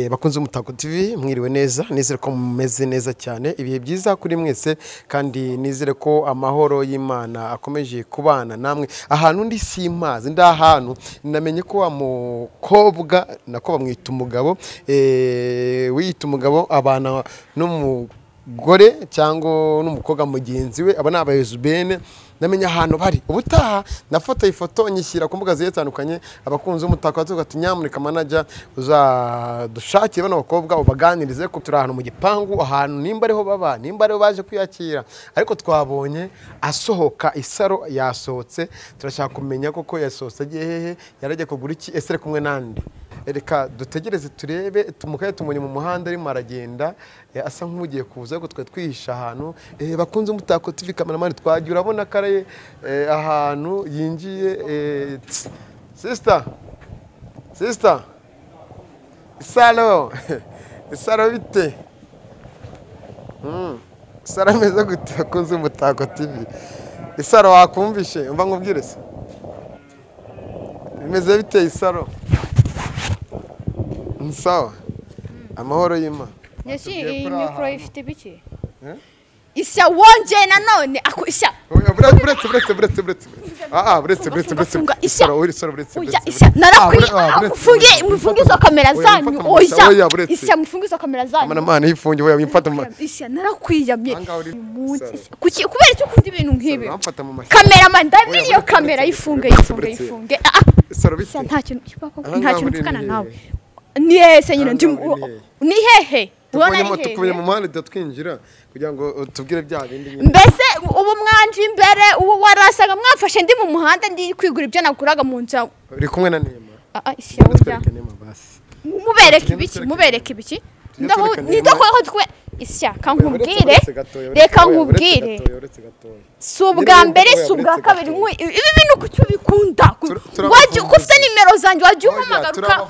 Bakunze Umutako TV mwiriwe neza, nizere ko mumeze neza cyane, ibihe byiza kuri mwese kandi nizere ko amahoro y'Imana akomeje kubana namwe. Ahantu ndi simazi ndahantu namenye ko wa mukobwa nako bamwita umugabo wiyita umugabo abana n'umugore cyangwa n'umukobwa mugenzi we, aba n'abayezubene. Namenye ahantu bari ubutaha nafoto ifoto nyishyira ku mbuga zitandukanye. Abakunze Umutako ati nyamuneka manager uzadushakire bano bakobwa ubaganirize ko turi ahantu mu gipangu, ahantu nimba ariho baba, nimba ariho baje kwiyakira, ariko twabonye asohoka isaro yasohotse. Turashaka kumenya koko yasohotse agiye hehe, yarajye kugura iki, ese kumwe nande. Reka dutegereze turebe, tumukaye tumunye mu muhanda arimo aragenda asa nk'ugiye kuza, ariko twe twihisha ahantu. Bakunze Umutako TV cameraman twagiye urabona kare ahantu yinjiye. Sister isaro bite? Isaro meze gute? Bakunze Umutako TV isaro wakumvishe umva nkubwire se bimeze bite isaro? Sawa amahoro y'Imana. Nesi inkuru ifite biki? Isya wonje nanone ako isya. Buretse isya narakwiye mufunge izo kamera zanyu. Oya isya mufunge izo kamera zanyu. Mana yifunge oya wimfata mu isya narakwiyamye. Kuki kubera cyo kundi ibintu nk'ibi. Cameraman ndabiri iyo kamera yifunge. Isya nta kintu tukana nawe. Niyese nyine ni hehe tukubye mu muhanda twinjira kugira ngo tubwire bya bindi. Mbese ubu mwanje imbere ubu warasaga mwafashe ndi mu muhanda ndi kwigura ibyo nakuraga mu nzu. Uri kumwe na Niba? Isya urya mubereke ibiki ndaho nidakora twe isya kankubwire reka nkubwire subwa mbere subwa kabiri ibi bintu kucyo bikunda waje kufite nimero zanjye waje umamagaruka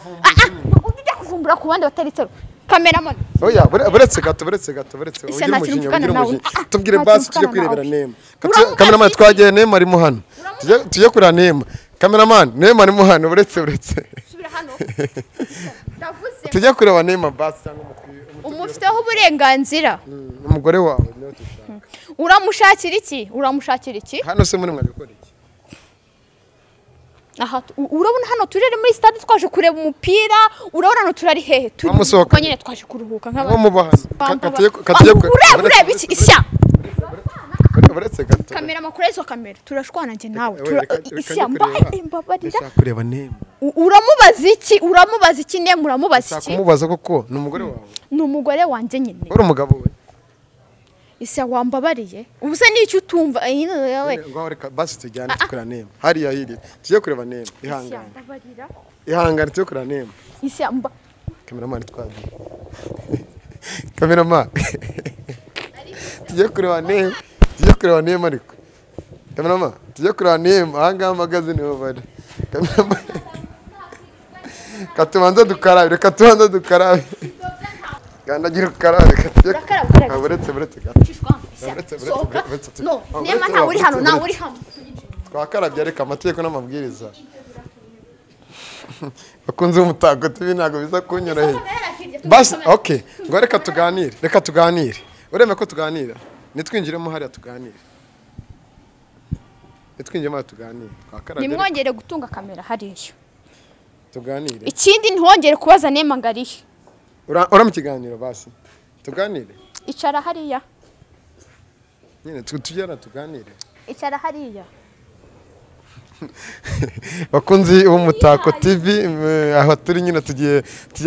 ujya kuvumbura ku bandi bataritse cameraman. Oya buretse gato uyu mujinya tubwire basi tuje kwirebera Niba. Cameraman twagiye Niba arimo hano tuje kurira Niba. Cameraman Niba arimo hano buretse subira hano tujye kureba Niba basi cyangwa umufiteho uburenganzira umugore wawe niyo dushaka. Uramushakira iki hano se muri mwagikora iki? Aha urabona hano turere muri stade twaje kureba umupira, urabona hano turari hehe turi nyine twaje kuruhuka katiye ureba iki isya buretse gato kamera makuru izo kamera turashwana nje nawe isya mbabarira kureba Niba. Uramubaza iki ne muramubaza iki? Kumubaza koko ni umugore wawe? Ni umugore wanje nyine. Uri umugabo we? Isya wambabariye ubuse n'icyo utumva yawe ngo reka basi tujyane tukura Niba hariya hiri tujye kureba Niba. Ihangane tujye kureba Niba. Isya cameraman twagiye cameraman tujye kureba Niba ariko cameraman tujye kureba Niba ahangaha magazine niho bari. Cameraman katubanza dukarabe kandagira ukarabe buretse no Niba nta uri hano twakarabye ariko amategeko n'amabwiriza. Bakunze Umutako TV ntago biza kunyoroheye basi. Okay ngo reka tuganire ureme ko tuganira nitwinjiremo hariya tuganire twakarabye nimwongere gutunga kamera hariya tuganire. Ikindi ntihongere kubaza Niba ngarihe ura mu kiganiro basi tuganire. Icara hariya nyine tujyana tuganire. Icara hariya. Bakunzi Umutako TV aho turi nyine tugiye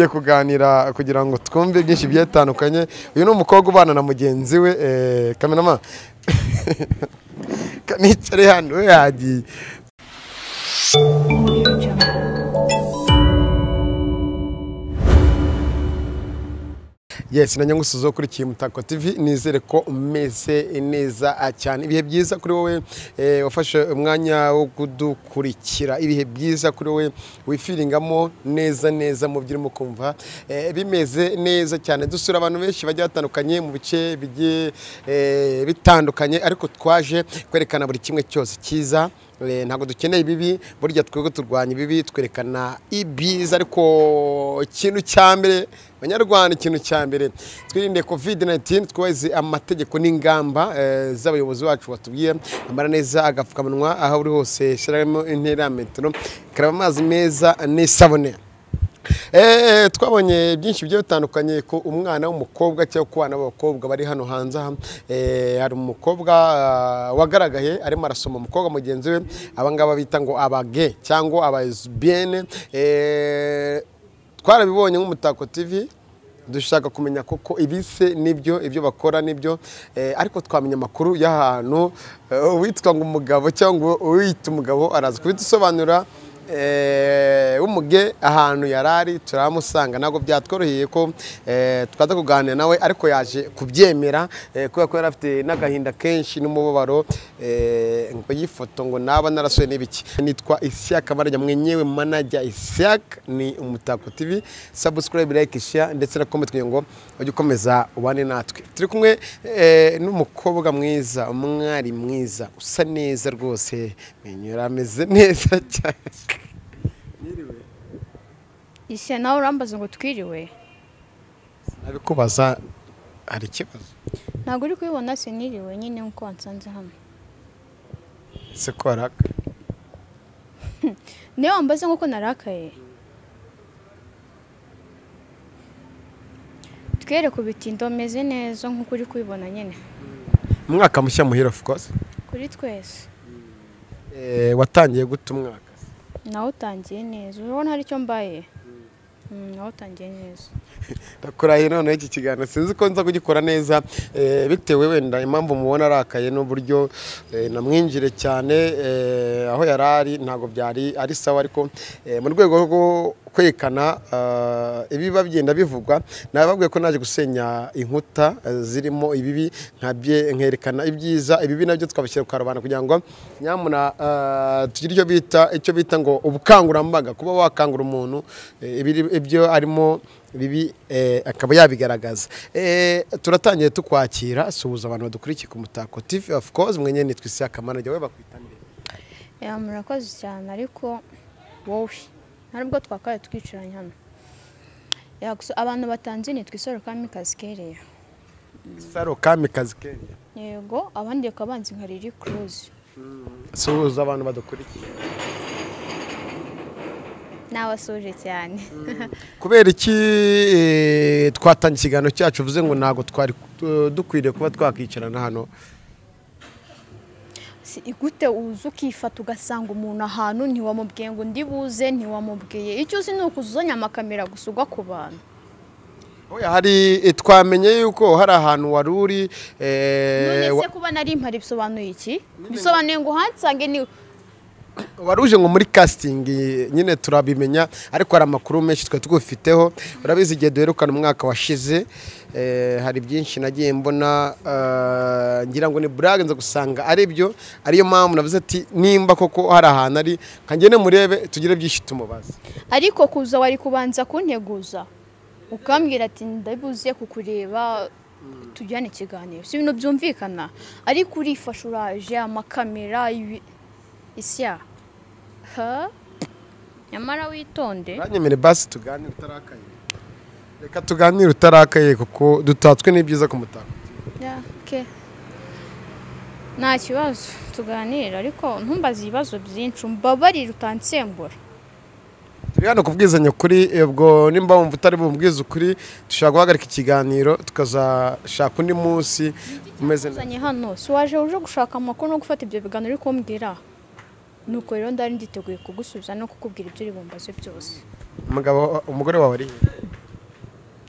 kuganira kugira ngo twumve byinshi byatandukanye. Uyu ni umukobwa ubana na mugenzi we cameraman kanicare hano yagiye. Yes, na nyangusuzo kuri Umutako TV nizere ko umeze neza cyane. Ibihe byiza kuri wowe wafashe umwanya wo kudukurikira. Ibihe byiza kuri wowe wifilingamo neza mu byirimo kumva. Bimeze neza cyane. Dusura abantu benshi bajya batandukanye mu bice bigiye bitandukanye, ariko twaje kwerekana buri kimwe cyose cyiza. Ntabwo dukeneye ibibi, burya twego turwanya ibibi, twerekana ibyiza. Ariko ikintu cya mbere Abanyarwanda, ikintu cya mbere twirinde COVID-19, twubahize amategeko n'ingamba z'abayobozi bacu batubwiye. Ambara neza agapfukamunwa aho uri hose, shyiramo intera metero, karaba amazi meza n'isabune. Twabonye byinshi bigiye bitandukanye ko umwana w'umukobwa cyangwa ku bana b'abakobwa bari hano hanze. Hari umukobwa wagaragaye arimo arasoma umukobwa mugenzi we, abangaba bita ngo abage cyangwa Lesibian. Twarabibonye nk'Umutako TV, dushaka kumenya koko ibise nibyo, ibyo bakora nibyo, ariko twamenya amakuru y'ahantu witwa ngo umugabo cyangwa uwita umugabo araza kubidusobanura. Umuge ahantu yarari turamusanga, ntabwo byatworoheye ko twaza kuganira nawe, ariko yaje kubyemera kubera ko yari afite n'agahinda kenshi n'umubabaro, ngo yifoto ngo naba narasoye n'ibiki. Nitwa Ishyaka Marajya, mwenyewe manager Ishyaka, ni Umutako TV. Subscribe, like, share ndetse na comment kugira ngo ujye ukomeza ubane natwe. Turi kumwe n'umukobwa mwiza, umwari mwiza, usa neza rwose, menyura ameze neza cyane. Ise nawe urambaza ngo twiriwe. Nabikubaza hari ikibazo. Ntabwo uri kubibona se niriwe nyine nkuko wansanze hano. Se ko araka. Niyo wambaza nkuko narakaye. Twere kubitindo meze neza nkuko uri kubibona nyine. Umwaka mushya muhira of course. Kuri twese. Watangiye gute umwaka? Nawe utangiye neza. Urabona hari icyo mbaye? Nawe utangiye neza. Ndakurahiye none iki kiganiro sinzi ko nza kugikora neza, bitewe wenda impamvu mubona arakaye n'uburyo namwinjire cyane aho yarari. Ntago byari ari sawa, ariko mu rwego rwo kwekana ibiba bigenda bivugwa, nababwiye ko naje gusenya inkuta zirimo ibibi, nkerekana ibyiza. Ibibi nabyo twabishyira ku karubanda kugira ngo nyamuna tugire icyo bita ngo ubukangurambaga, kuba wakangura umuntu ibyo arimo bibi akaba yabigaragaza. Turatangiye tukwakira, suhuza abantu badukurikiye ku Umutako TV. Of course mwenye nitwa Ishyaka Marajya, we bakwitanire. Murakoze cyane, ariko wowe ntabwo twakaye twicaranye hano. Abantu batanze nitwa Isaro Kamikazi Kereya. Isaro Kamikazi Kereya. Yego, abandi bakabanza nka Riri Cruise. Suhuza abantu badukurikiye. Nabasoje cyane. Kubera iki twatanga ikiganiro cyacu uvuze ngo ntago twari dukwiriye kuba twakicarana hano? Igute uzu ukifata ugasanga umuntu ahantu ntiwamubwiye ngo ndibuze, ntiwamubwiye icyo uzi ni ukuzuzanya amakamera gusa ugwa ku bantu. Oya, hari twamenye yuko hari ahantu wari uri. None se kuba nari impari bisobanuye iki? Bisobanuye ngo hansange ni waruje ngo muri casting nyine turabimenya, ariko hari amakuru menshi twa tugufiteho. Urabizi igihe duherukana umwaka washize, hari byinshi nagiye mbona, ngira ngo ni brag nza gusanga ari byo. Ariyo mpamvu navuze ati nimba koko hari ahantu ari kangene murebe tugire byinshi tumubaza. Ariko kuza wari kubanza kunteguza ukambwira ati ndabuze kukureba tujyane ikiganiro, si ibintu byumvikana. Ariko urifasha uraje amakamera Isya. Nyamara witonde. Banyemere basi tuganire utarakaye. Reka tuganire utarakaye kuko dutatswe n'ibyiza ku Mutako. Okay. Nta kibazo tuganira, ariko ntumbaze ibibazo byinshi, mbabarira utansembura. Turi hano kubwizanya kuri, ubwo nimba wumva utari bumbwiza ukuri dushaka guhagarika ikiganiro tukazashaka undi munsi umeze neza. Hano si waje uje gushaka amakuru no gufata ibyo biganiro uri kumbwira. Nuko rero ndari nditeguye kugusubiza no kukubwira ibyo uri bumbaze byose. Umugore wawe ari?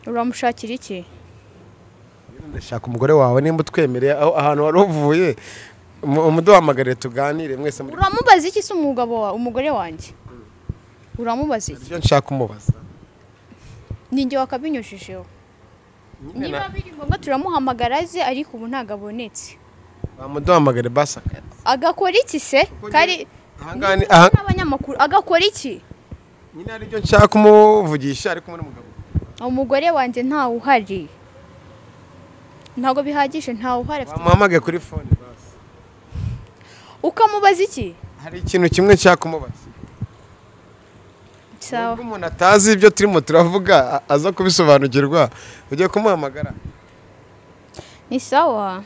Uramushakira iki? Ndashaka umugore wawe, nimba utwemereye ahantu wari uvuye umuduhamagare tuganire mwese. Uramubaza iki se umugabo wawe, umugore wanjye? Uramubaza iki? Ibyo nshaka umubaza. Ninjye wakabinyujijeho. niba biri ngombwa turamuhamagara aze ariko ubu ntago abonetse bamuduhamagare basa agakora iki se kari abanyamakuru agakora iki nyine ari byo nshaka kumuvugisha ariko muri mugabo umugore wanjye ntawe uhari ntago bihagije ntawe uhari bamuhamagaye kuri phone basi ukamubaza iki hari ikintu kimwe nshaka kumubaza sawa umuntu atazi ibyo turimo turavuga aza kubisobanukirwa ugiye kumuhamagara ni sawa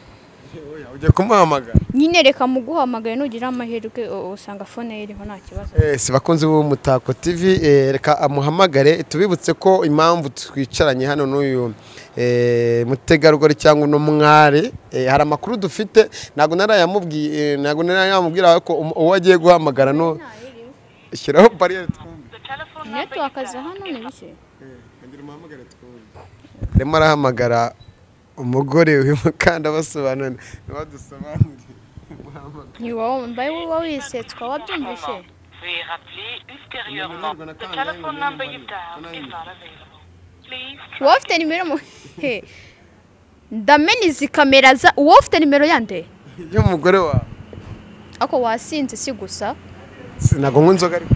ugiye kumuhamagara nyine reka muguhamagare nugira amahirwe usanga phone ye iriho nta kibazo si bakunzi b'Umutako TV reka amuhamagare tubibutse ko impamvu twicaranye hano n'uyu mutegarugori cyangwa no mware hari amakuru dufite ntago narayamubwira ko uwo agiye guhamagara no shyiraho barriere netwe akaza hano ni bike ngira umuhamagare twumve rema arahamagara umugore w'imukanda basobanana badusobanurira ni wowe mbaye wowe wisetswa wabyumvishe wowe ufite nimero mu ndamena izi kamera za wowe ufite nimero yande y'umugore wawe ako wasinze si gusa sinago nk'inzoga ariko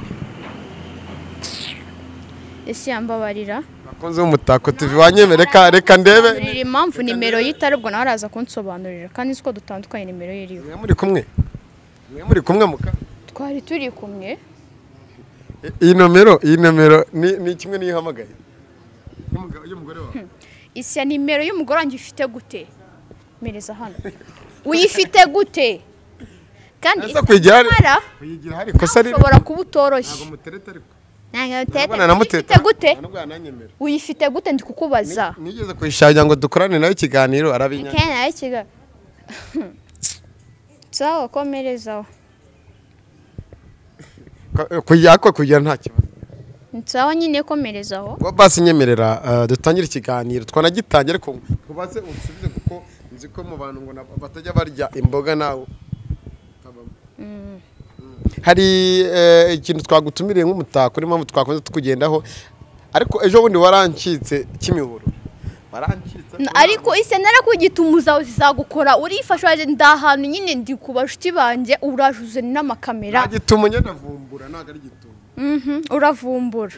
ese yambabarira bakunze Umutako TV wanyemere reka ndebe impamvu nimero yitari ubwo nawe araza kunsobanurira kandi siko dutandukanye nimero yiriho muri kumwe muka twari turi kumwe iyi nomero ni kimwe niyihamagaye y'umugore wawe isi nimero y'umugore wanjye ufite gute mereza hano uyifite gute kandi kuyigira hari ikosa riri ushobora kuba utoroshye ntago mutereta ariko uyifite gute uyifite gute ndi kukubaza nigeze kuyishanya ngo dukorane nawe ikiganiro arabinyanya nawe ikiganiro sawa komerezaho kugira nta kibazo sawa nyine komerezaho ngo basi nyemerera dutangire ikiganiro twanagitangira ariko kubaze unsubize kuko nzi ko mu bantu ngo batajya barya imboga nawe hari ikintu twagutumiriye nk'Umutako niyo mpamvu twakunze tukugendaho ariko ejo bundi warancitse kimihuro ariko ise narakugitumuza zizagukora urifasha ndahantu nyine ndi ku bashuti banje urajuze n'amakamera gituma ndavumbura naga ari gituma uravumbura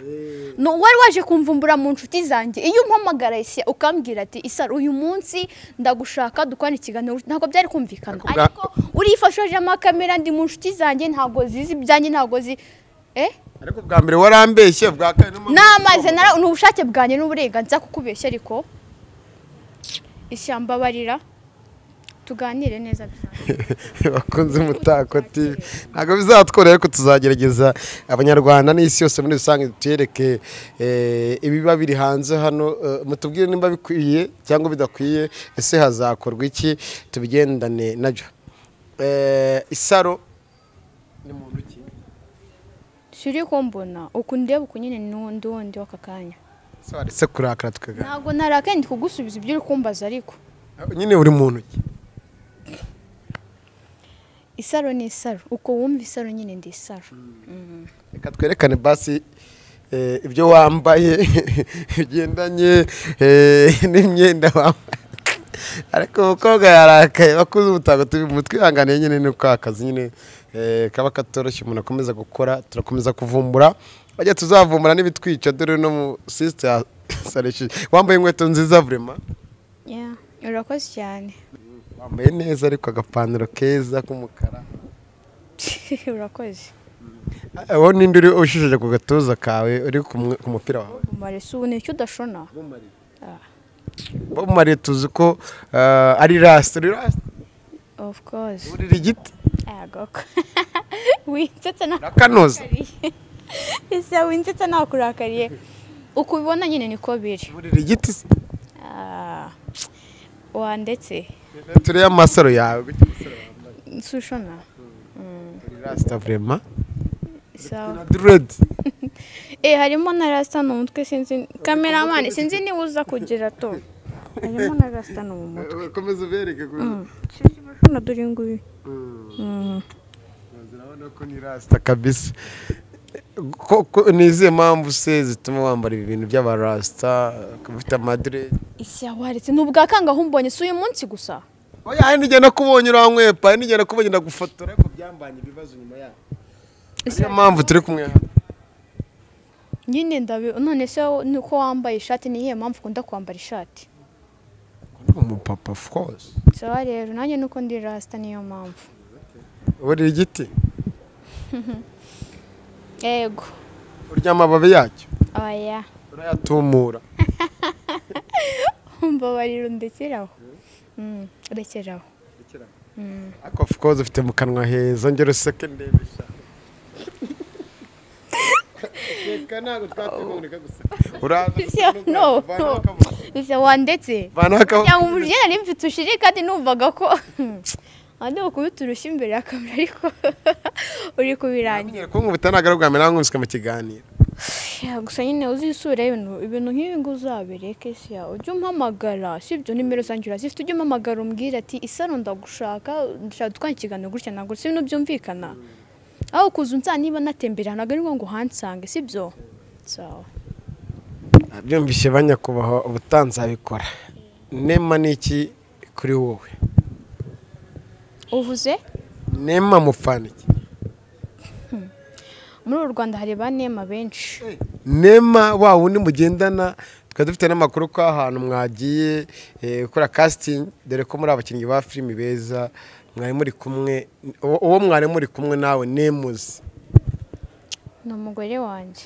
no wari waje kumvumbura mu nshuti zanjye iyo umpamagara ise ukambwira ati isa uyu munsi ndagushaka dukwana ikiganiro ntago byari kumvikana ariko urifashaje amakamera ndi mu nshuti zanjye ntago zizi byanjye ntago ariko bwa mbere warambeshye bwa kane namaze n'ubushake bwanjye n'uburenganzira kukubeshya ariko ishyamba barira tuganire neza bakunze Umutako TV ntago bizatwora ariko tuzagerageza Abanyarwanda n'isi yose muri rusange tuyereke ibiba biri hanze hano mutubwire nimba bikwiye cyangwa bidakwiye ese hazakorwa iki tubigendane nabyo isaro ni muntu ki shiri kombona ukundeba ukunyine n'undi wakakanya so aretse kurakara tukagana ntago narakandi kugusubiza ibyo uri kumbaza ariko nyine uri muntu ki isaro ni isaro uko wumva isaro nyine ndi isaro reka twerekane basi ibyo wambaye bigendanye n'imyenda wambaye ariko umukobwa yarakaye bakuze Umutako TV umutwe ihanganiye nyine ni kwa kazi nyine kaba katoroshye umuntu akomeza gukora turakomeza kuvumbura bajya tuzavumbura n'ibitwica dore no mu sister Saleshi wambaye inkweto nziza vraiment urakoze cyane wambaye neza ariko agapantaro keza k'umukara urakoze wowe ninde uri ushishije ku gatuza kawe uri ku mupira wawe bumare subu nicyo udashona bumare tuzi ko ari rasta of course urira igiti agoko winsetse nakanoza ese winsetse nakurakariye uko ubibona nyine niko biri urira igiti ndetse turi amasaro yawe sushona rasta vraiment sawa dread harimo na rasta no mutwe sinzi cameraman sinzi ni uza kugira to harimo na rasta no mu mutwe komeza ubereke sushona dore ngubi urabona ko ni rasta kabisa nizihe mpamvu se zituma wambara ibintu by'abarasta ufite amadrede Isi yawaretse nubwa kanga humbonye si uyu munsi gusa. Oya nige nakubonye urankwepa nige nakubonye ndagufotora ariko byambanye ibibazo nyuma yaho. Niyo mpamvu turi kumwe hano. Nyine none se nuko wambaye ishati niye mpamvu kunda kwambara ishati. Umupapa of course. Sawa rero nanjye nuko ndi rasta niyo mpamvu. Uri igiti? Yego. Urya amababi yacyo? Oya. Urayatumura. Umbabarira ndekeraho. Rekeraho. Ako of course ufite mu kanwa heza ngero useke ndebesha. Kanago twategurika gusa. Uraza. No. Ise wandetse. Ya umujyana nimfite ushiri kandi numvaga ko andi ukubiturusha imbere ya kamera ariko uri kubirangira. Ko ngubitanagaruka mbere nk'umusika mu kiganiro. Gusa nyine uzisura ibintu nk'ibi ngo uzabereke se ya ujye umpamagara sibyo nimero zanjye urazifite ujye umpamagara umbwira ati isano ndagushaka ndashaka twanyikigana gutya ntabwo si ibintu byumvikana aho kuza unsa niba natembera ntabwo ari ngo hansange sibyo sawa byumvishe banyakubaho ubutanzabikora nema niki kuri wowe uvuze nema mufaniki muri uru Rwanda hari ba nema benshi nema wa wundi mugendana twari dufite n'amakuru ko ahantu mwagiye gukora casting dore ko muri abakinnyi ba filimi beza mwari muri kumwe uwo mwari muri kumwe nawe nemuzi ni umugore wanjye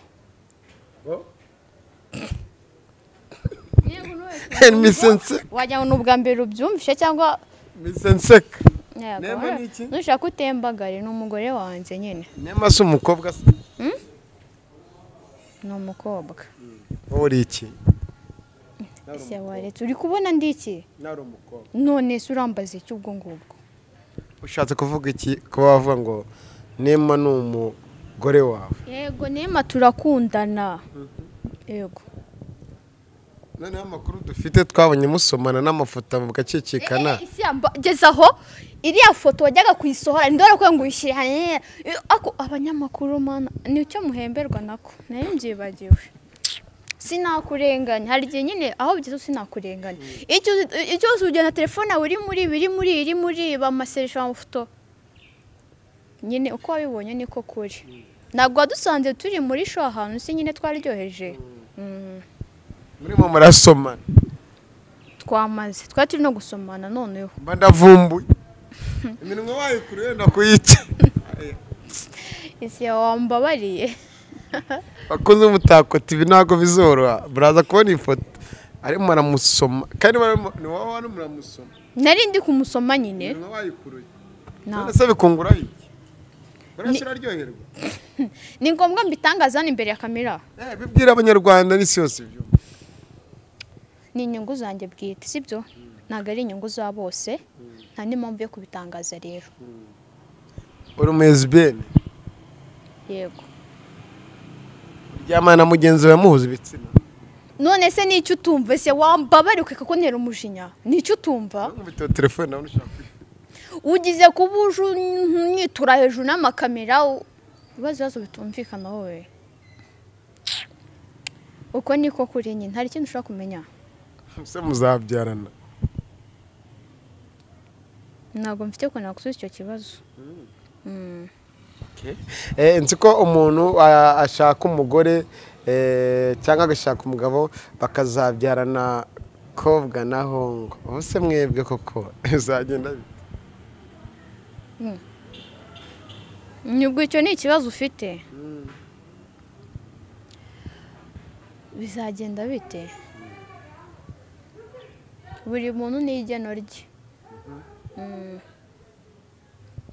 wajya ngo ubwa mbere ubyumvishe cyangwa misenseka nema niki nushaka utembagare ni umugore wanjye nyine nema si umukobwa se ni umukobwa uri iki ese waretse uri kubona ndiki nari umukobwa none se urambaza iki ubwo ngubwo ushatse kuvuga iki ko wavuga ngo nema ni umugore wawe yego nema turakundana yego noneho amakuru dufite twabonye musomana n'amafoto mugacicikana gezaho iriya foto wajyaga kuyisohora ndora ko ngo uyishyire hano ako abanyamakuru mana ni cyo muhemberwa nako nayo mbyibagiwe sinakurenganya hari igihe nyine aho bigeze sinakurenganya icyo ugena telefone uri muri bamaseresha amafoto nyine uko wabibonye niko kuri ntabwo wadusanze turi muri show ahantu si nyine twaryoheje murimo murasomana twamaze twari turi no gusomana noneho mba ndavumbuye iminwa wayikuru yenda kuyica isi wambabariye bakunze umutako tibi ntago bizoroha buraza kubona ifoto arimo muramusoma kandi ni wowe wari muramusoma nari ndi kumusoma nyine iminwa wayikuruye none se bikungura iki barashira ryoherwa ni ngombwa mbitangaza imbere ya kamera bibwira abanyarwanda n'isi yose ibyo ni inyungu zanjye bwite sibyo ntabwo ari inyungu za bose nta n'impamvu yo kubitangaza rero uri umulesbian yego ryamana mugenzi we muhuza ibitsina none se nicyo utumva se wambabare ukeka ko ntera umujinya nicyo utumva nkubita telefone nawe ushaka ugize kubuju nyitura hejuru n'amakamera ibibazo bitumvikana wowe uko niko kuri nyine hari ikintu ushaka kumenya se muzabyarana ntabwo mfite ko nagusubiza icyo kibazo nzi ko umuntu ashaka umugore cyangwa agashaka umugabo bakazabyarana kobwa na hongo ubu se mwebwe koko bizagenda bite nubwo icyo ni ikibazo ufite bizagenda bite buri muntu n'igeno rye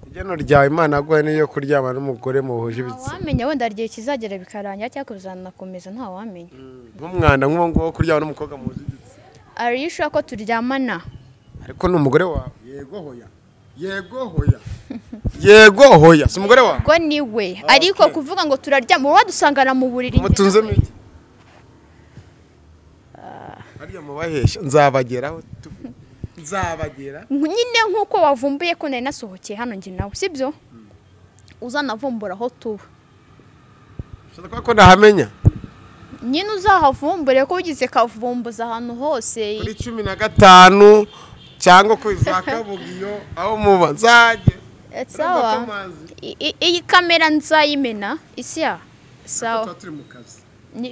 igeno ryawe imana yaguhaye niyo kuryama n'umugore muhuje ibitsina wamenya wenda igihe kizagera bikarangira cyangwa bizanakomeza nta wamenya nk'umwanda nk'uwo nguwo kuryama n'umukobwa muhuje ibitsina ari yishura ko turyamana ariko ni umugore wawe yego hoya yego hoya si umugore wawe ngo ni we ariko kuvuga ngo turaryama wowe wadusangana mu buriri mutunzemo iki hariya mubahesha nzabageraho nyine nk'uko wavumbuye ko nari nasohokeye hano njye nawe sibyo uzanavumbura aho tuba ushaka ko nahamenya nyine uzahavumbure ko ugize kavumbuza ahantu hose kuri 15 cyangwa ku za Kabugiyo aho muba nzajye sawa iyi kamera nzayimena isya sawa turi mu kazi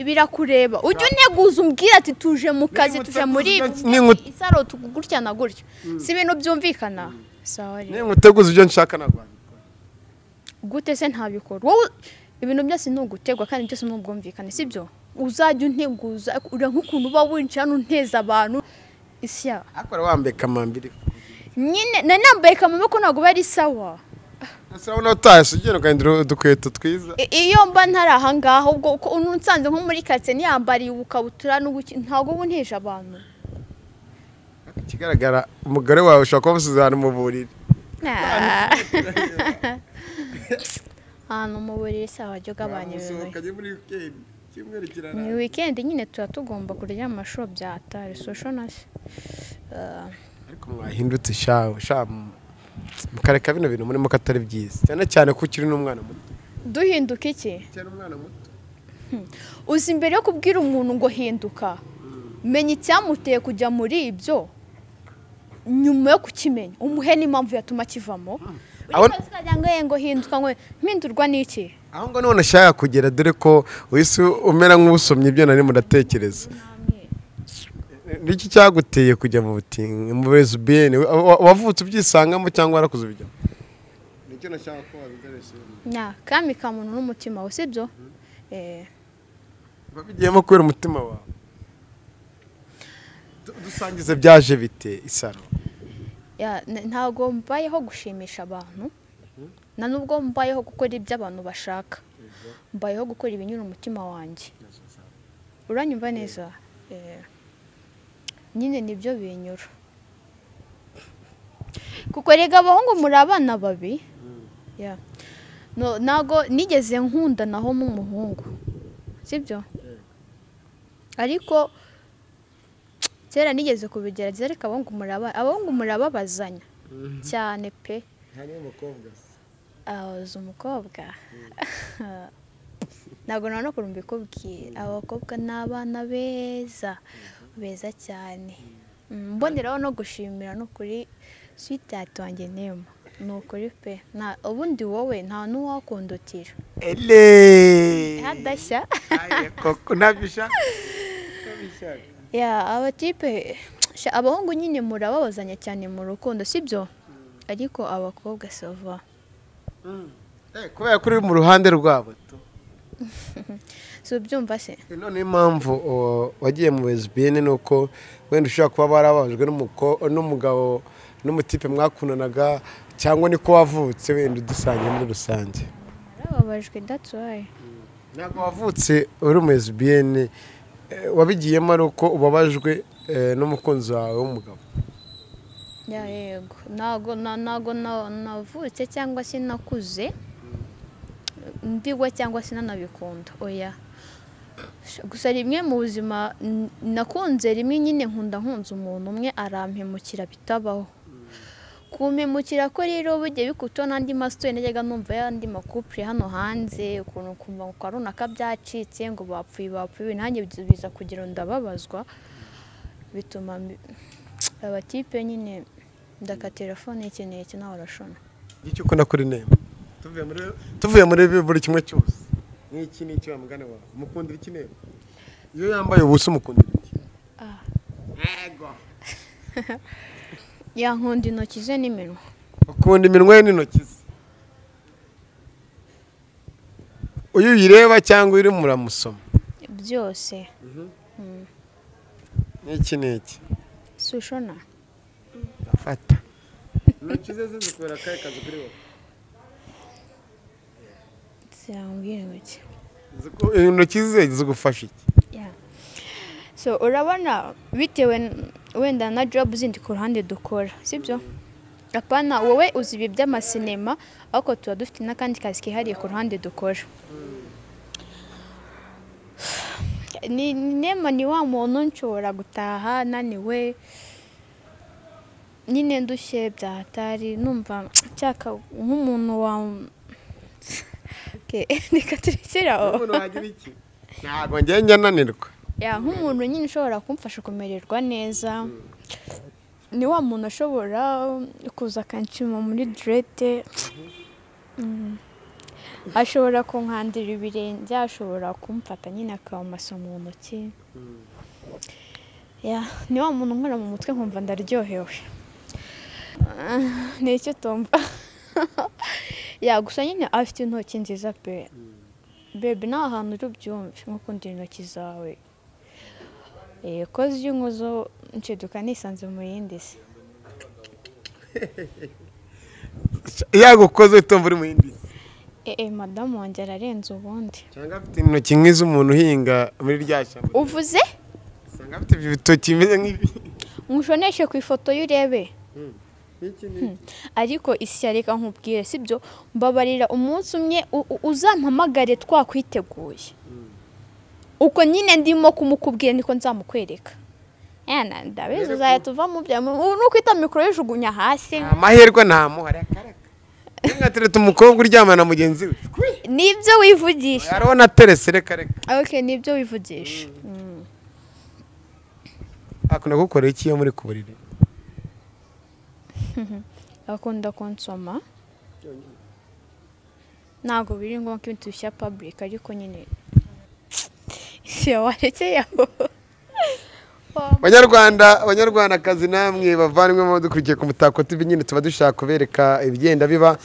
birakureba ujye uneguza umbwira ati tuje mu kazi tuje muri isaro tugurya na gutyo si ibintu byumvikana sawa rero nguteguza ibyo nshaka nagwa gute se ntabikora wowe ibintu byose nugutegwa kandi byose nubwumvikane sibyo uzajya unteguza ura nk'ukuntu uba winjira nunteza abantu isya akora wambeka mambiri nyine nambaye kamame ko nago bari sawa sawa no tasugera kandi dukweto twiza iyo mba ntari aha ngaho ubwo ununsanze nko muri kate niyambariye ubukabutura n'ubuki ntago bunteje abantu kigaragara umugore wawe ushaka kuba musuzana mu buriri hano mu buriri sawa jyo gabanye wewe ni weekend nyine tuba tugomba kurya amasho byatari social nasi ariko mwahindutse shawe mukareka bino bintu muri mukatari byiza cyane cyane ko ukiri n'umwana muto duhinduka iki cyane umwana muto uzi imbere yo kubwira umuntu ngo hinduka menya icyamuteye kujya muri ibyo nyuma yo kukimenya umuhe n'impamvu yatuma kivamo ngo hinduka ngo mpindurwa n'iki aho ngo none nashaka kugera dore ko wese umera nk'usomye ibyo nari muratekereza niki cyaguteye kujya mu butingi mu Lesibian wavutse ubyisangamo cyangwa warakuze bijya nicyo nashaka ko wabigareshe kami ka muntu n'umutima we sibyo babigiyemo kubera umutima wawe dusangize byaje bite isaro ntago mbayeho gushimisha abantu na nubwo mbayeho gukora ibyo abantu bashaka mbayeho gukora ibinyura umutima wanjye uranyumva neza nyine nibyo binyura kuko rega abahungu muri abana babi nago nigeze nkunda naho n'umuhungu sibyo ariko kera nigeze kubigerageza ariko abahungu murababazanya cyane pe abaza umukobwa ntabwo nta no kurumbikubwira abakobwa ni abana beza cyane mboneraho no gushimira no kuri sweetheart wanjye Niba ni ukuri pe ubundi wowe nta n'uwakundutira hadashya abatipe abahungu nyine murababazanya cyane mu rukundo sibyo ariko abakobwa sava kubera kuri mu ruhande rwabo so byumva se none impamvu wagiye mu Lesibian nuko wenda ushaka kuba barabajwe n'umugabo n'umutipe mwakundanaga cyangwa niko wavutse wenda udusangiye muri rusange arababajwe that's why ntabwo wavutse uri mu Lesibian wabigiyemo ari uko ubabajwe n'umukunzi wawe w'umugabo yego ntago navutse cyangwa se nakuze ndigwa cyangwa se nanabikunda oya gusa rimwe mu buzima nakunze rimwe nyine nkunze umuntu umwe arampemukira bitabaho kumpemukira ko rero bugiye bikuto n'andi masito najyaga numva yandi makupure hano hanze ukuntu kumva ngo runaka byacitse ngo bapfuye nanjye biza kugira ndababazwa bituma abatipe nyine ndaka telefone ikeneye iki nawe arashona icyo ukunda kuri Niba tuvuye muri buri kimwe cyose n'iki n'iki wa mugane wawe umukundira iki Niba iyo yambaye ubusa umukundira iki yego yankunda intoki ze n'iminwa ukunda iminwa ye n'intoki ze uyu uyireba cyangwa uri muramusoma byose n'iki sushona afata intoki ze zikora akahe kazi kuri wowe intoki ze zigufasha iki so urabona bitewe wenda na job zindi ku ruhande dukora sibyo apana wowe uzi ibi by'amasinema ariko tuba dufite n'akandi kazi kihariye ku ruhande dukora Niba ni wa muntu nshobora gutaha naniwe nyine ndushye byatari numva cyaka nk'umuntu wa reka turekeraho ntabwo njye nanirwa nk'umuntu nyine ushobora kumfasha kumererwa neza ni wa muntu ashobora kuza akanshima muri direte ashobora kunkandira ibirenge ashobora kumfata nyine akamasa mu ntoki ni wa muntu nkora mu mutwe nkumva ndaryohewe ni icyo tumva gusa nyine afite intoki nziza pe bebe nta hantu uri ubyumve nk'ukundi intoki zawe ko z'inkozo nshiduka nisanze mu yindi si yagukoze utumva uri mu yindi si madamu wanjye ararenze ubundi cyangwa afite intoki nk'iz'umuntu uhinga muri rya shyamba uvuze usanga afite ibitoki bimeze nk'ibi nkushoneshe ku ifoto y'urebe ariko isi reka nkubwire sibyo mbabarira umunsi umwe uzampamagare twakwiteguye uko nyine ndimo kumukubwira niko nzamukwereka ndabizi uzahita tuva mu bya nukwita mikoro yijugunya hasi amahirwe ntamuhari akareka nkatereta umukobwa uryamana na mugenzi we nibyo wivugisha hariho na terese reka nibyo wivugisha akunda gukorera iki iyo muri ku buriri akunda konsoma ntabwo biri ngombwa ko ibintu bishyira public ariko nyine warekeye aho abanyarwandakazi namwe bavanywe dukurikiye ku Mutako TV nyine tuba dushaka kubereka ibigenda biba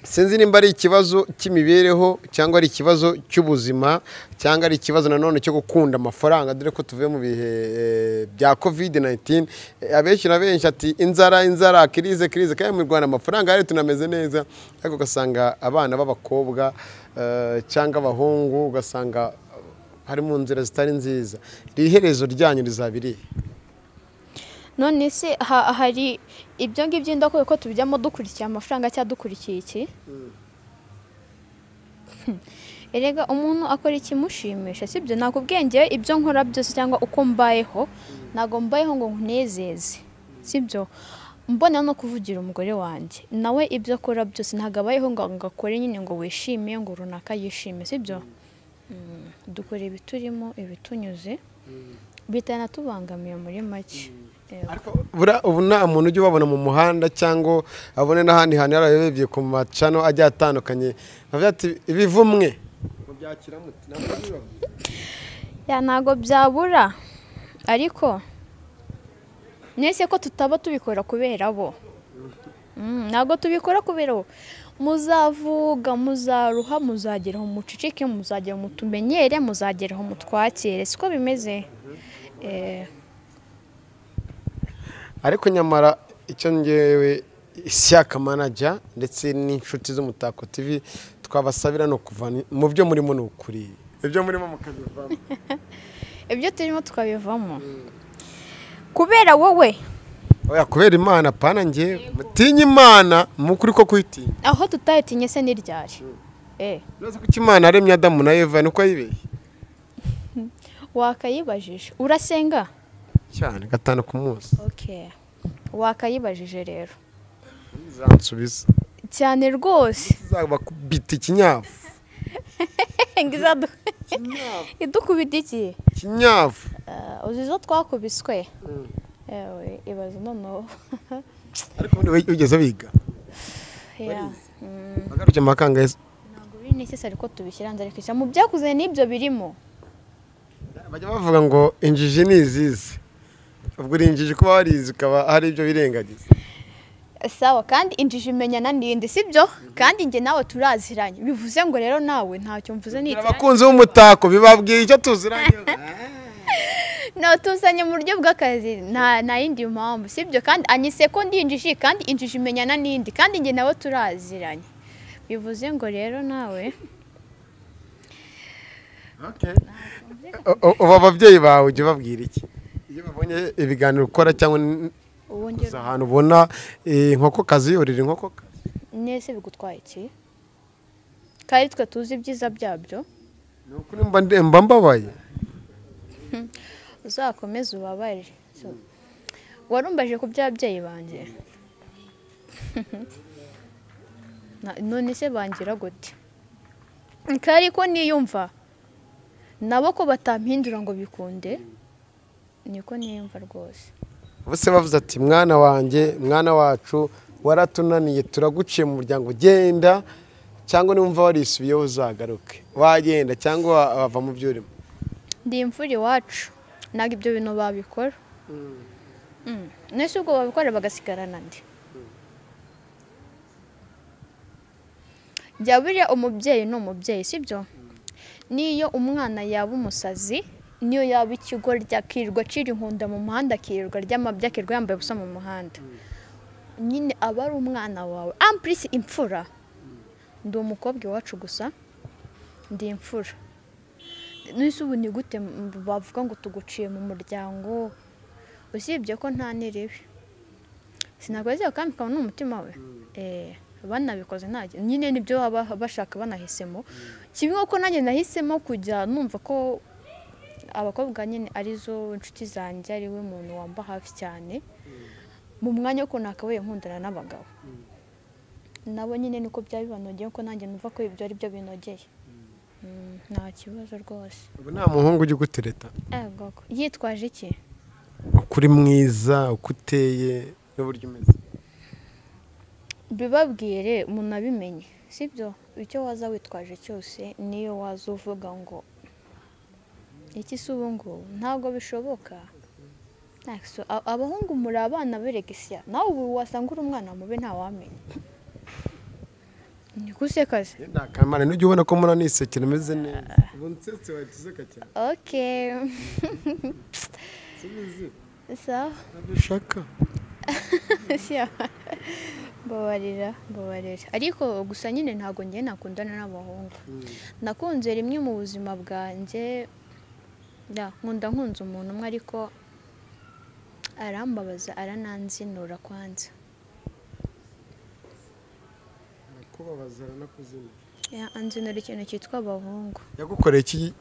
sinzi nimba ari ikibazo cy'imibereho cyangwa ari ikibazo cy'ubuzima cyangwa ari ikibazo nanone cyo gukunda amafaranga dore ko tuvuye mu bihe bya COVID-19 abenshi na benshi ati inzara kirize kandi mu Rwanda amafaranga yari tunameze neza ariko ugasanga abana b'abakobwa cyangwa abahungu ugasanga hari mu nzira zitari nziza iherezo ryanyu rizabiri none se hari ibyo ngibyo ndakwiye ko tubijyamo dukurikiye amafaranga cyangwa dukurikiye iki erega umuntu akora ikimushimisha sibyo ntabwo ubwenge ibyo nkora byose cyangwa uko mbayeho ntabwo mbayeho ngo nkunezeze sibyo mbona no kuvugira umugore wanjye nawe ibyo akora byose ntabwo abayeho ngo akore nyine ngo wishime ngo runaka yishime sibyo dukora ibiturimo ibitunyuze bitanatubangamiye muri make ubu nta muntu ujya ubabona mu muhanda cyangwa abone n'ahandi hantu yararebye ku macano agiye atandukanye bavuga ati ibivumwe ntabwo byabura ariko nese ko tutaba tubikora kubera bo ntabwo tubikora kubera bo muzavuga muzaruha muzageraho mucicike muzageraho mutumenyere muzageraho mutwakire siko bimeze ariko nyamara icyo ngewe ishyaka manager ndetse n'inshuti z'Umutako TV twabasabira no kuva mu byo murimo ni ukuri ibyo murimo mukabivamo ibyo turimo tukabivamo kubera wowe kubera Imana pana ngewe mutinya Imana mukuri ko kwitinya aho tutayitinye se n'iryari nose ko Imana aremye Adamu na Eva nuko yibeshye wakayibajije urasenga cyane 5 ku munsi wakayibajije rero zansubiza cyane rwose zakubita ikinyafu idukubita iki kinyafu uzizo twakubiswe ibaze noneho ariko ugeze biga bagaruke makanga yesu ntabwo biri necessary ko tubishyira nzarikisha mu byakuze n'ibyo birimo bajya bavuga ngo injiji nizize ubwo uri injiji kuba warize ukaba hari ibyo birengagiza sawa kandi injiji imenyana n'indi sibyo kandi njye nawe turaziranye bivuze ngo rero nawe ntacyo mvuze n'itiranye abakunzi b'Umutako bibabwiye icyo tuziranye tuzanye mu buryo bw'akazi nta yindi mpamvu sibyo kandi anyise ko ndi injiji kandi injiji imenyana n'indi kandi njye nawe turaziranye bivuze ngo rero nawe uba ababyeyi bawe ujya ubabwira iki iyo babonye ibiganiro ukora cyangwa uza ahantu ubona inkokokazi yorira inkokokazi nese bigutwaye iki kandi twe tuzi ibyiza byabyo ni ukuri mba mbabaye uzakomeze ubabare warumbaje ku by'ababyeyi banjye none se bangira gute kari ko niyumva nabo ko batampindura ngo bikunde niko niyumva rwose. bose bavuze ati mwana wanjye mwana wacu waratunaniye turaguciye mu muryango genda cyangwa numva warisubiyeho uzagaruke wagenda cyangwa wava mu byo urimo. Ndi imfura iwacu ntabwo ibyo bintu babikora. Nese ubwo babikora bagasigarana ndi. Jya buriya umubyeyi ni umubyeyi sibyo? Niyo umwana yaba umusazi niyo yaba ikigoryi akirirwa acira inkunda mu muhanda akirirwa ry'amabya akirirwa yambaye ubusa mu muhanda nyine aba ari umwana wawe. Ampurisi imfura ndi umukobwa iwacu gusa ndi imfura. Nese ubu ni gute bavuga ngo tuguciye mu muryango usibye ko nta niribi sinakweze ukambika n'umutima we banabikoze ntaje nyine nibyo baba bashaka banahisemo kimwe ko nanjye nahisemo kujya numva ko abakobwa nyine arizo inshuti zanjye ari we muntu wamba hafi cyane mu mwanya ko nakabaye nkundana n'abagabo nabo nyine niko byabibanogeye ko nanjye numva ko ibyo ari byo binogeye. Nta kibazo rwose. Ubu nta muhungu ujya gutereta yitwaje iki ukuri mwiza uko uteye n'uburyo umeze bibabwire umuntu abimenye sibyo? Icyo waza witwaje cyose niyo waza uvuga ngo iki se ubu ngubu ntabwo bishoboka. Abahungu muri abana beregisiya nawe ubu wasanga uri umwana mubi ntawamenya. Ni gusekaze ndakamara n'ujya ubona ko mura nisekera meze neza ubu nsetse wagiseka cyane. Okay sawa nabishaka babarira ariko gusa nyine ntago ngiye nakundana n'abahungu. Nakunze rimwe mu buzima bwanjye nkunze umuntu umwe ariko arambabaza arananzinura kwanza. Kubabaza aranakuzinura anzinura ikintu cyitwa abahungu. Yagukoreye iki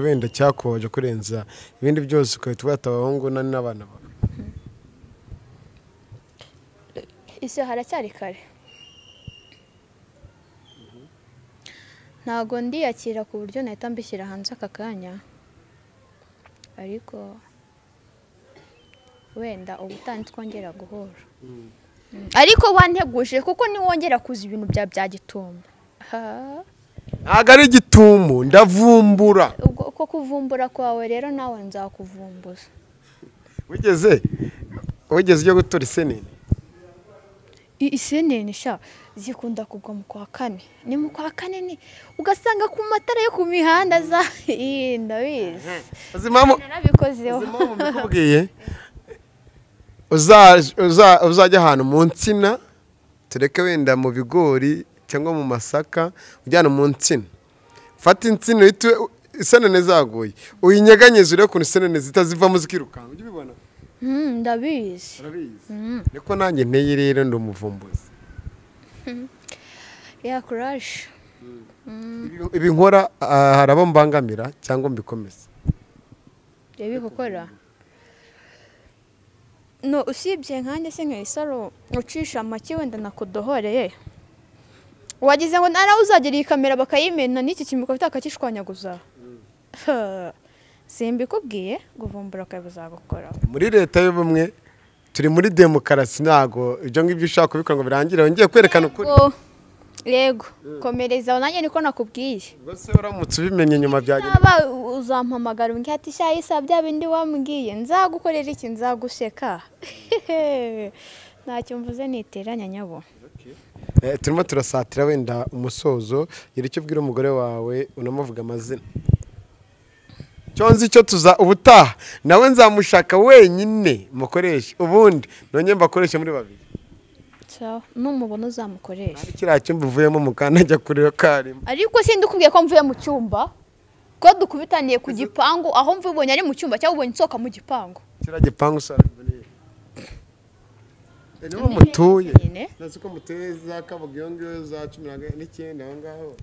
wenda cyakoje kurenza ibindi byose ukahita ubata abahungu n'abana bawe? Isi haracyari kare ntago ndiyakira ku buryo nahita mbishyira hanze aka kanya ariko wenda ubutani twongera guhura ariko wanteguje kuko niwongera kuza ibintu bya gitumo ntago ari igitumo ndavumbura. Uko kuvumbura kwawe rero nawe nzakuvumbuza. wigeze ujya gutora isenene? Isenene sha zikunda kugwa mu kwa kane. Ni mu kwa kane ni ugasanga ku matara yo ku mihanda za ndabizi. Narabikozeho. Mbikubwiye uzajya ahantu mu nsina tureke wenda mu bigori cyangwa mu masaka ujyana mu nsina fata insina isenene zaguye uyinyeganyeze urebe ukuntu isenene zitazivamo zikirukanka ujye ubibona. Ndabizi. Niko nanjye nteye rero ndi umuvumbuzi. Courage. Ibi nkora hari abo mbangamira cyangwa mbikomeza? Ibi gukora no usibye nkanjye se nk'isaro ucisha make wenda nakudohoreye wagize ngo nara uzagera iyi kamera bakayimena n'iki kimiko bitakakishwanyaguza. Simbikubwiye guvumbura akabuza gukora. Muri leta y'ubumwe turi muri demokarasi ntago ibyo ngibyo ushaka kubikora ngo birangire ngiye kwerekana ukuri. Yego komereza nanjye niko nakubwiye. Bose uramutse ubimenye nyuma byagenda. Aba uzampamagara umbwira ati shayisa bya bindi wambwiye nzagukorera iki nzaguseka. Ntacyo mvuze niteranya nyabo. Turimo turasatira wenda umusozo gira icyo ubwira umugore wawe unamuvuga amazina. Cyonzi cyo tuza ubutaha nawe nzamushaka wenyine mukoresha ubundi nonye mbakoresha muri babiri. Ciao numubona uzamukoresha. Ari kira cyumba uvuyemo mukana ajya kurira karimo. Ariko sindukubwiye ko mvuye mu cyumba ko dukubitaniye ku gipangu aho mvubonye ari mu cyumba cyangwa ubonye nsoka mu gipangu. Kira gipangu sarabone. Niho mutuye. Nazi ko mutuye za Kabugiyongo za 19 aho ngaho.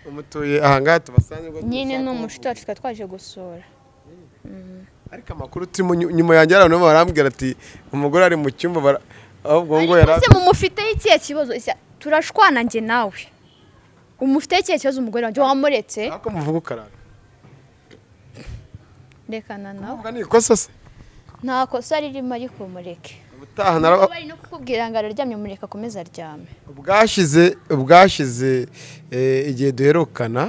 Umutuye ahangaha tubasanze ngo nyine no mushito wacu twaje gusura. Ariko amakuru turi nyuma yanjye abantu barambwira ati umugore ari mu cyumba ahubwo ngo yarase mu mufite ikiye kibazo turashwana nge nawe umufite ikiye kibazo umugore wanjye wamuretse ako muvuga ukarara rekana nawe uvuga ni ikosa se nta kosa ririmo ariko mureke ubutaha bari no kukubwira ngo araryamye mureka akomeze aryame ubwashize igihe duherukana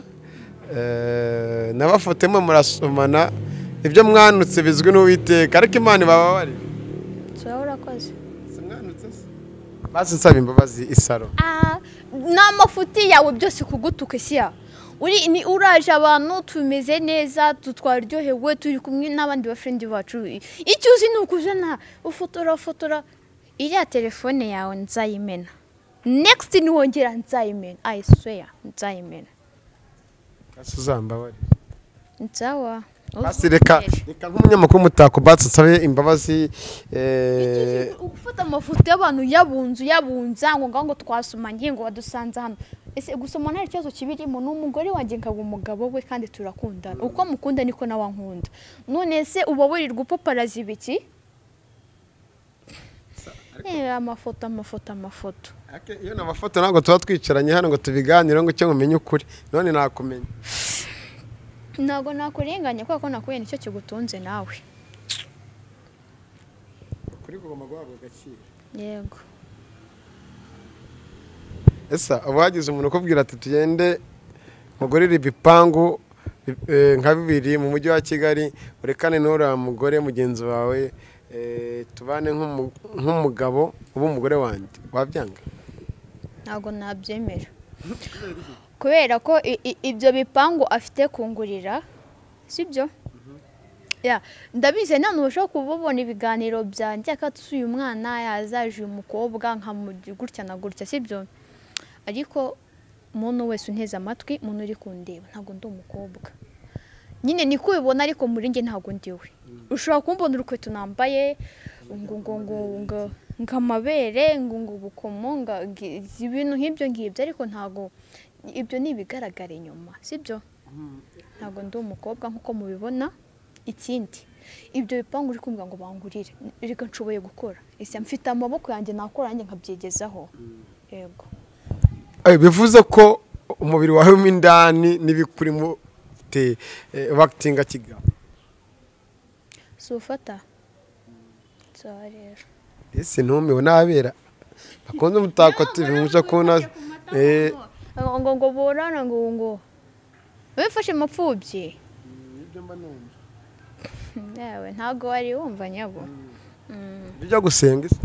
n'abafotemo murasomana ibyo mwanutse bizwi n'Uwiteka ariko Imana ibababarira tuba urakoze mwanutse se basi nsaba imbabazi Isaro n'amafuti yawe byose kugutuka siya uraje abantu tumeze neza tutwaryohewe turi kumwe n'abandi bafrendi bacu icyo uzi ni ukuzana ufotora iriya telefone yawe nzayimena next niwongera nzayimena I swear nzayimena Asuzambabari nzawa basi reka nk'umunyamakuru mutakubatse nsabe imbabazi ufata amafoto y'abantu yabunza ngo twasomanye ngo wadusanze hano ese gusoma nta kibazo kibirimo n'umugore wanjye nkaba umugabo we kandi turakundana uko mukunda niko nawe nkunda none se uba wirirwa upaparaza ibiki amafoto iyo n'amafoto ntabwo tuba twicaranye hano ngo tubiganire ngo cyo mumenye ukuri none nakumenya ntabwo nakurenganya kubera ko nakuye nicyo kigutunze nawe kuri kugomba guhabwa agaciro yego esa abagize umuntu ukubwira ati tugende mugorere ibipangu nka 2 mu mujyi wa Kigali urekane n'uriya mugore mugenzi wawe tubane nk'umugabo ubu umugore wanjye wabyanga ntabwo nabyemera kubera ko ibyo bipangu afite kungurira sibyo ndabize none ushobora kubona ibiganiro byanjye akatuye umwana yazaje umukobwa gutya na gutya sibyo ariko umuntu wese unteze amatwi umuntu uri kundeba ntabwo ndi umukobwa nyine niko ubibona ariko muri njye ntabwo ndiwe ushobora kumbona urukweto nambaye ngo amabere ngo ubukomo ibintu nk'ibyo ngibyo ariko ntabwo ibyo ni ibigaragara inyuma sibyo ntabwo ndi umukobwa nk'uko mubibona ikindi ibyo bipangu uri kumbwira ngo bangurire reka nshoboye gukora ese mfite amaboko yanjye nakora nanjye nkabyegezaho yego bivuze ko umubiri wawe mo indani n'ibikurimo ufite wakitinga kigabo si ufata rero ese ntumiwe nabera bakunze umutako TV muje kubona ngo borana ngo wifashe mapfubyi ibyo mba numva yawe ntago wari wumva nyabo bijya gusenga ise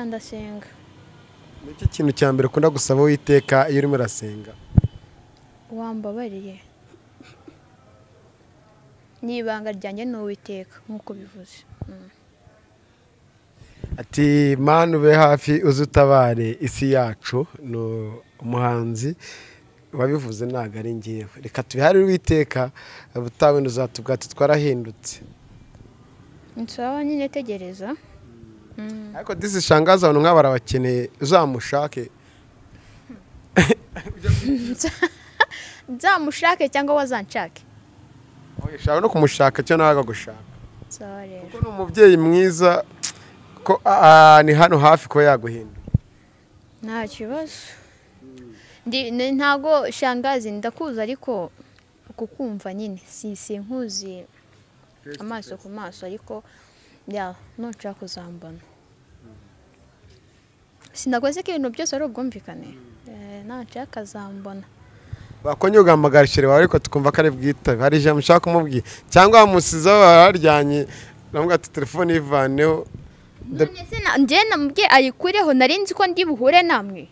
ndasenga niki kintu cya mbere ukunda gusaba Uwiteka iyo urimo urasenga wambabariye nibanga ryanjye n'Uwiteka nkuko bivuze ati Mana ube hafi uzutabare isi yacu no umuhanzi wabivuze ntago ari ngiye reka tubihari Uwiteka butawe uzatubwate twarahindutse nsawa nyine tegereza ariko disi shangaza abantu nk'abara bakeneye uzamushake nzamushake cyangwa wazanshake ushaka no kumushaka cyo nawe agagushaka rero kuko ni umubyeyi mwiza ko ni hano hafi ko yaguhindura nta kibazo ntago shangazi ndakuza ariko kukumva nyine sinkuzi amaso ku maso ariko ntushaka kuzambana sinakoze ko ibintu byose ari ubwumvikane ntushaka kuzambana bakonye ugamagarishire wawe ariko tukumva ko ari bwitabe hari ijambo ushaka kumubwira cyangwa wamusizaho bararyanye navuga ati telefone ivaneho njye namubwiye ayikureho nari nzi ko ndi buhure namwe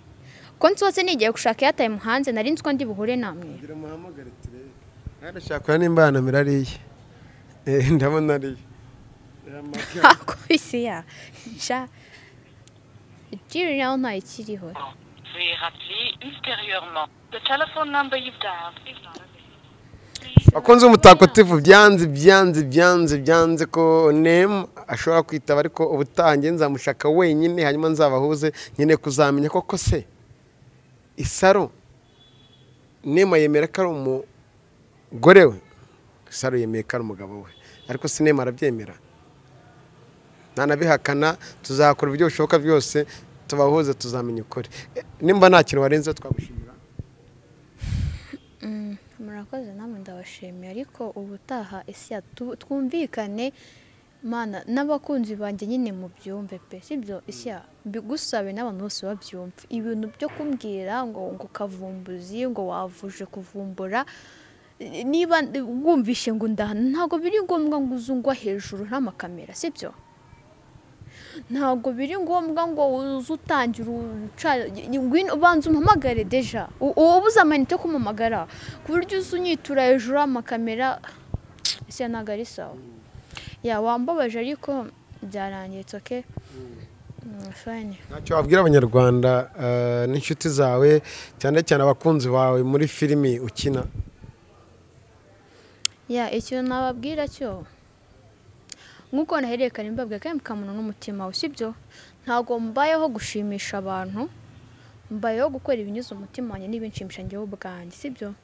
ko nsohotse nigiye gushaka yataye mu hanze nari nzi ko ndi buhure namwe ngira muhamagare turebe arashaka nimba yanamira ariye ndabona ariye akubise sha ikiri naho nta ikiriho bakunze umutako TV byanze ko name ashobora kwitaba ariko ubutange nzamushaka wenyine hanyuma nzabahuze nyine kuzamenya koko se Isaro Nema yemera ko ari umugore we Isaro yemeye ko ari umugabo we ariko se Nema arabyemera ntanabihakana tuzakora ibyo bishoboka byose tubahuze tuzamenya ukuri nimba nta kintu warenze twagushimira murakoze namwe ndabashimiye ariko ubutaha isya twumvikane mana n'abakunzi banjye nyine mu byumve pe sibyo isya bigusabe n'abantu bose babyumva ibintu byo kumbwira ngo kavumbuzi ngo wavuje kuvumbura niba wumvishe ngo ntago biri ngombwa ngo uzungwa hejuru n'amakamera sibyo ntago biri ngombwa ngo uzutangira ubanza umpamagare deja ubuze amanite kumamagara ku buryo uzunyitura hejuru y'amakamera isya ntago ari sawa ya wambabaje ariko byarangiye okay fine ntacyo wabwira abanyarwanda n'inshuti zawe cyane cyane abakunzi bawe muri filimi ukina ya icyo nababwira cyo nkuko naherekanye mbabwira kandi kamuntu n'umutima usibyo ntago mbayeho gushimisha abantu mbayeho gukora ibinyuze umutima wanjye n'ibinshimisha njyewe ubwanjye sibyo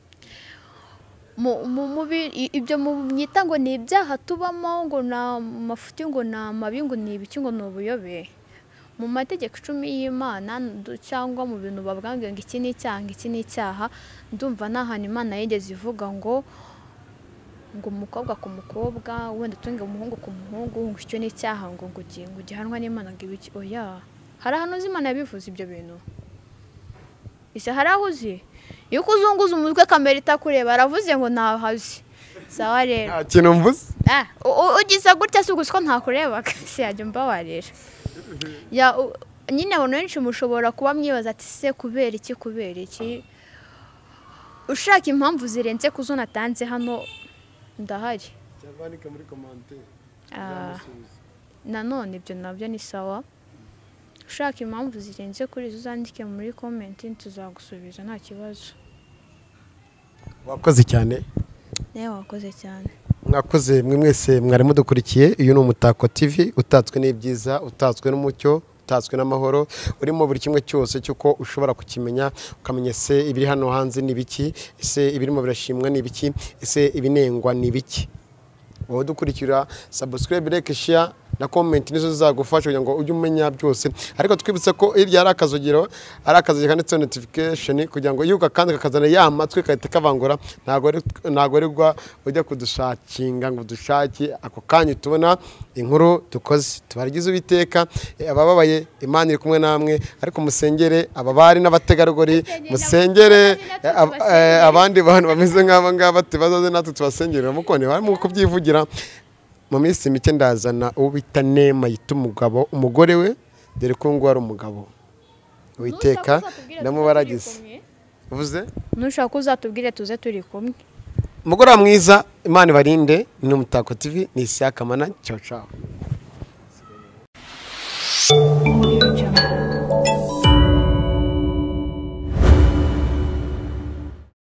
ibyo mwita ngo ni ibyaha tubamo ngo na mafuti ngo na mabi ngo ni ibiki ngo ni ubuyobe mu mategeko 10 y'Imana cyangwa mu bintu babwange ngo iki ni icyaha ndumva nahana Imana yigeze ivuga ngo umukobwa ku mukobwa wenda tunge umuhungu ku muhungu ngo icyo ni icyaha ngo gihanwa n'Imana ngo ibiki oya hari hano z'Imana yabivuze ibyo bintu ise harahuzi yuko uzunguza umutwe kamera itakureba aravuze ngo nahazi sawa rero kintu mvuze ugisa gutya se uguswa ntakureba se yajya mbawarira ya nyine abantu benshi mushobora kuba mwibaza ati se kubera iki ushaka impamvu zirenze kuzo natanze hano ndahari cyabandika muri commentaire nanone ibyo nabyo ni sawa ushaka impamvu zirenze kuri zo zandike muri comment tuzagusubiza nta kibazo wakoze cyane wakoze cyane mwakoze mwe mwese mwari mudukurikiye uyu ni Umutako TV utatswe n'ibyiza utatswe n'umucyo utatswe n'amahoro urimo buri kimwe cyose cyuko ushobora kukimenya ukamenya se ibiri hano hanze nibiki ese ibirimo birashimwa nibiki ese ibinengwa nibiki wowe dukurikira subscribe like share na comment nizo zizagufasha kugira ngo ujye umenya byose ariko twibutse ko irya ari akazogero kanditse notification kugira ngo yuka kandi kakazana ya matwi kahita kavangura ntago rigwa ujya kudushakinga ngo dushaki ako kanya tubona inkuru dukoze tubarigize ubiteka abababaye Imana iri kumwe namwe ariko musengere ababari n'abategarugori musengere abandi bantu bameze nk'aba ngaba tubazaze natwe tubasengera mukone barimo kubyivugira mu minsi mike ndazana ubita Nema yita umugore we dore ko ngo ari umugabo witeka namubaragize uvuze nushaka uzatubwire tuze turi kumwe umugore mwiza Imana ibarinde ni Umutako TV ni Isyakamana ciao ciao